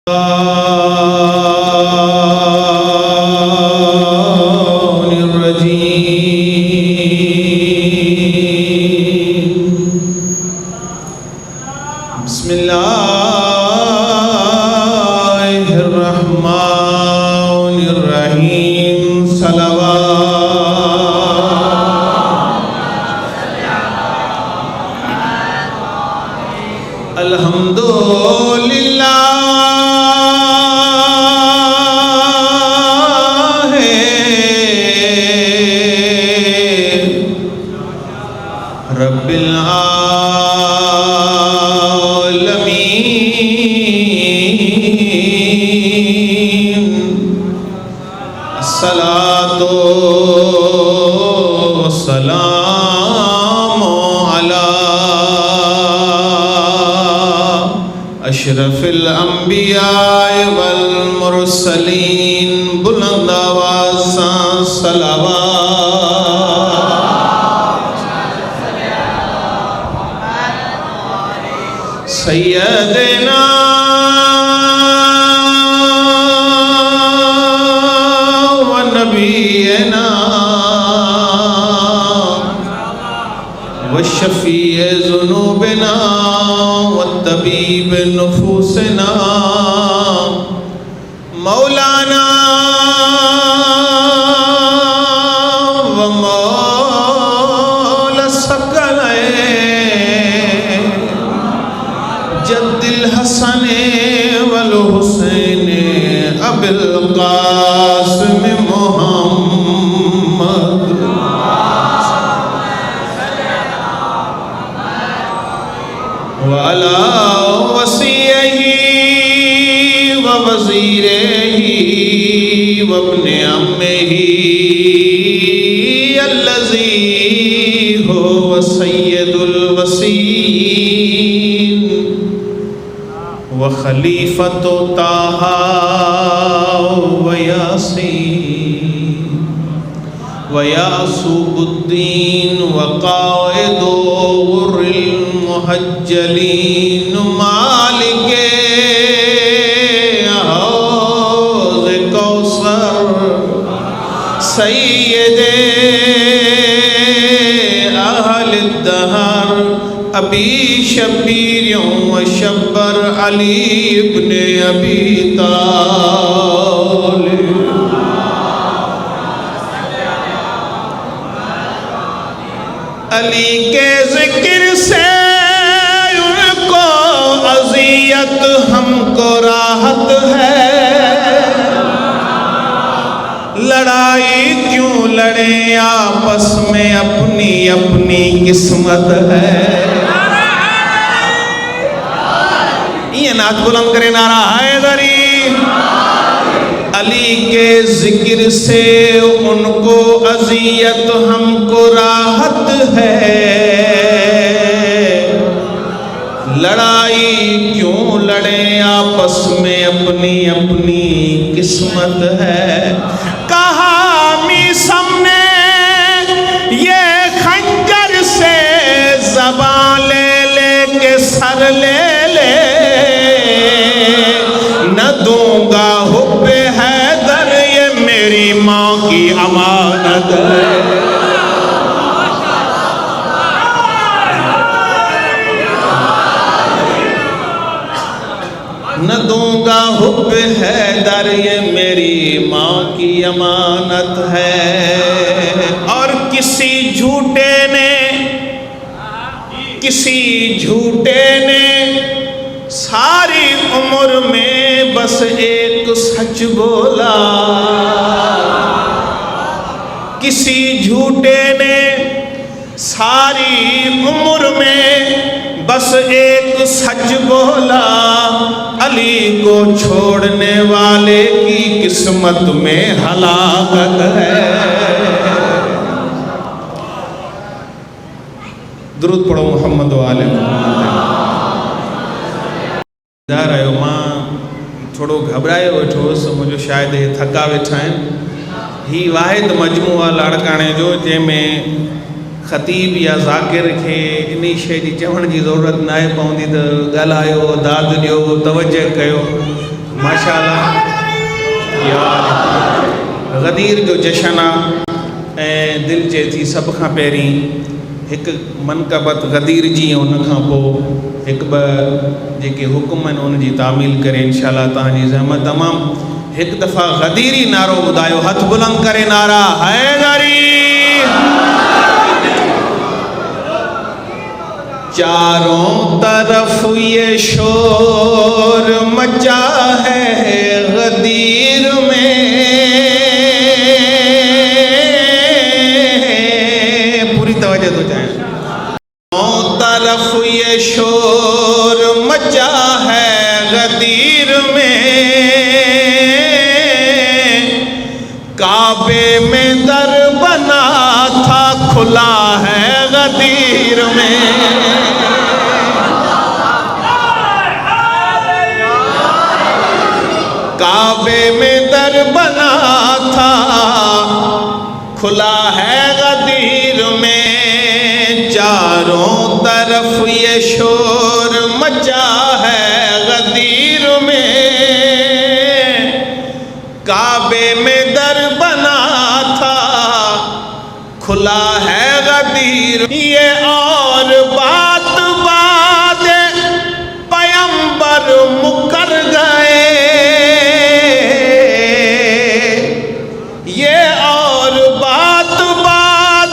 بسم اللہ الرحمن الرحیم صلوات الحمدللہ رب العالمین الصلاۃ والسلام علی اشرف الانبیاء والمرسلین بلند آواز سے صلوات سیدنا و نبینا و شفیع ذنوبنا و طبیب نفوسنا مولانا و مولا الثقلین جد الحسن والحسین ابی القاسم محمد وعلى وصیہ ووزیرہ وابن عمہ الذی هو سید الوصیین وخلیفۃ طٰہٰ ویاسین ویعصوب الدین وقائد غر المحجلین مالک حوض کوثر سید اہل الدہر ابی شبیر و شبر علی ابن ابی طالب علی کے ذکر سے ان کو اذیت ہم کو راحت ہے لڑائی کیوں لڑیں آپس میں اپنی اپنی قسمت ہے یہ نعت بلند کرے نعرہ حیدری علی کے ذکر سے ان کو اذیت ہم کو راحت ہے لڑائی کیوں لڑیں آپس میں اپنی اپنی قسمت ہے کہا میثم نے یہ خنجر سے زبان لے لے کے سر لے لے نہ دوں گا حب حیدر یہ میری ماں کی امانت ہے نہ دوں گا حب حیدر یہ میری ماں کی امانت ہے اور کسی جھوٹے نے ساری عمر میں بس ایک سچ بولا کسی جھوٹے نے ساری عمر میں بس ایک سچ بولا علی کو چھوڑنے والے کی قسمت میں ہلاکت ہے درود پڑھو محمد و آل محمد جا رہے ہو ماں تھوڑو گھبرائے ویٹھو سو مجھو شاید یہ تھکا ویٹھا ہیں ہی واحد مجموعہ لاڑکانے جو جے میں خطیب یا ذاکر کے انہی شے جی چوہن جی ضرورت نہ پوندی تے ڳالهايو داد ڏيو توجہ کيو ماشاءاللہ یا غدیر جو جشن ہے دل چے تھی سب کھاں پہریں ایک منقبت غدیر جی ان کھاں پو ایک جے حکم ہیں ان کی تعمیل کرے انشاءاللہ تاں زحمت تمام ایک دفعہ غدیری نعرو بدایو ہتھ بلند کرے نعرہ حیدری چاروں طرف یہ شور مچا ہے غدیر میں پوری توجہ تو چاہیں چاروں طرف یہ شور مچا ہے غدیر میں کعبے میں در بنا تھا کھلا ہے غدیر میں کعبے میں در بنا تھا کھلا ہے غدیر میں چاروں طرف یہ شور مچا ہے غدیر میں کعبے میں در بنا تھا کھلا ہے غدیر یہ اور بات پیمبر مکر گئے یہ اور بات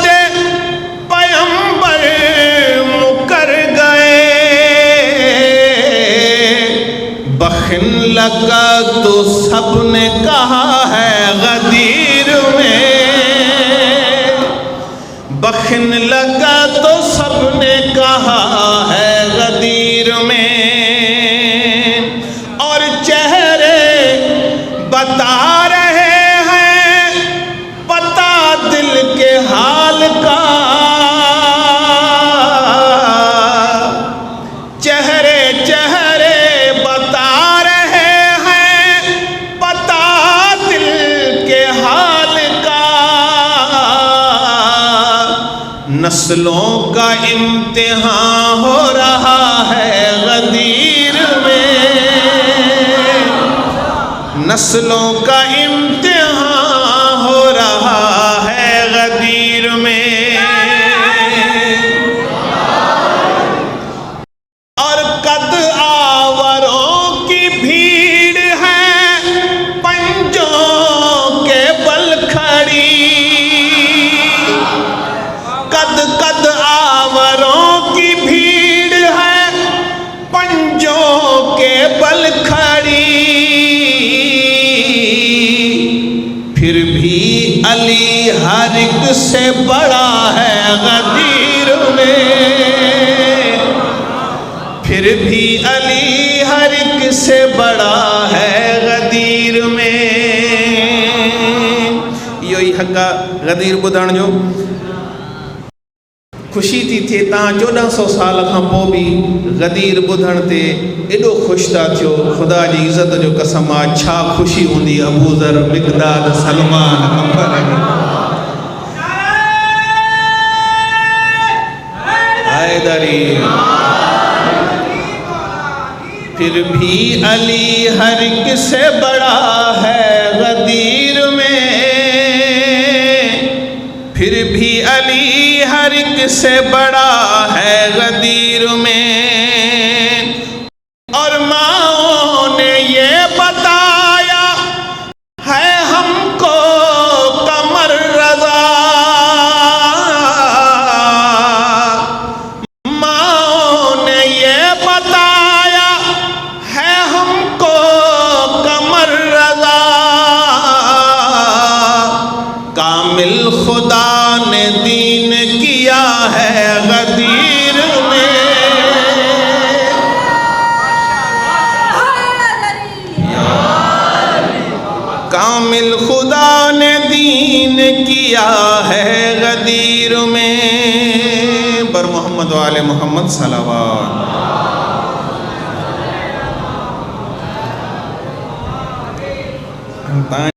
پیمبر مکر گئے بخن لگا تو سب نے کہا ہے غدیر میں بخن لگا تو سب نے کہا ہے غدیر میں اور چہرے بتا رہے ہیں پتہ دل کے حال کا چہرے بتا رہے ہیں پتہ دل کے حال کا نسلوں کا امتحان ہو رہا ہے غدیر میں نسلوں کا امتحان ہو رہا ہے غدیر میں اور قد آوروں کی بھیڑ ہے پنجوں کے بل کھڑی قد آوروں کی بھیڑ ہے پنجوں کے بل کھڑی پھر بھی علی ہر ایک سے بڑا ہے غدیر میں پھر بھی علی ہر ایک سے بڑا ہے غدیر میں یہی حقا غدیر بدھن جو خوشی تھی تھے تاں 1400 سال کھاں پو بھی غدیر بدھن تے ایڈو خوش تا تھیو خدا جی عزت جو قسم آ چھا خوشی ہوندی ابو ذر مقداد سلمان کمبر حیدری پھر بھی علی ہر ایک سے بڑا ہے غدیر میں پھر بھی علی ہر ایک سے بڑا ہے غدیر میں اور ماؤں نے یہ بتایا ہے ہم کو قمر رضا ماؤں نے یہ بتایا ہے ہم کو قمر رضا کامل خدا نے دین کیا ہے غدیر میں کامل خدا نے دین کیا ہے غدیر میں بر محمد و آل محمد صلوات